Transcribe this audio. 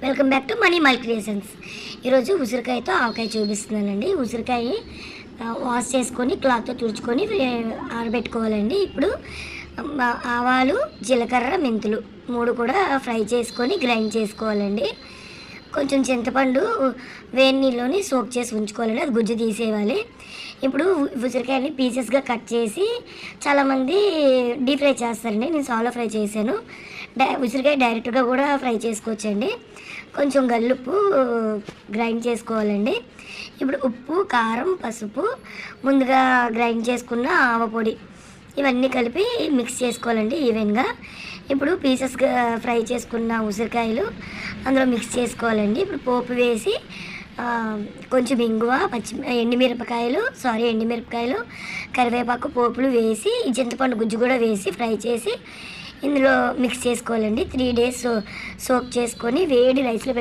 Welcome back to money my creations. ఈరోజు ఉసిరికాయతో ఆవకాయ చూపిస్తున్నానండి. ఉసిరికాయ వాష్ చేసుకొని క్లాత్తో తుడుచుకొని ఆరబెట్టుకోవాలండి. ఇప్పుడు ఆవాలు, జీలకర్ర, మెంతులు 3 కూడా ఫ్రై చేసుకొని గ్రైండ్ చేసుకోవాలండి. కొంచెం చింతపండు వేడి నీళ్ళలోని సోక్ చేసి ఉంచుకోవాలండి, అది గుజ్జు తీసేయాలి. ఇప్పుడు ఉసిరికాయని పీసెస్గా కట్ చేసి చాలామంది డీప్ ఫ్రై చేస్తారండి. నేను సాలో ఫ్రై చేశాను. ఉసిరికాయ డైరెక్ట్గా కూడా ఫ్రై చేసుకోవచ్చండి. కొంచెం గల్లుప్పు గ్రైండ్ చేసుకోవాలండి. ఇప్పుడు ఉప్పు, కారం, పసుపు, ముందుగా గ్రైండ్ చేసుకున్న ఆవపొడి ఇవన్నీ కలిపి మిక్స్ చేసుకోవాలండి ఈవెన్గా. ఇప్పుడు పీసెస్గా ఫ్రై చేసుకున్న ఉసిరికాయలు అందులో మిక్స్ చేసుకోవాలండి. ఇప్పుడు పోపు వేసి కొంచెం ఇంగువ, ఎండుమిరపకాయలు, కరివేపాకు పోపులు వేసి చింతపండు గుజ్జు కూడా వేసి ఫ్రై చేసి ఇందులో మిక్స్ చేసుకోవాలండి. 3 days సోక్ చేసుకొని వేడి రైస్లో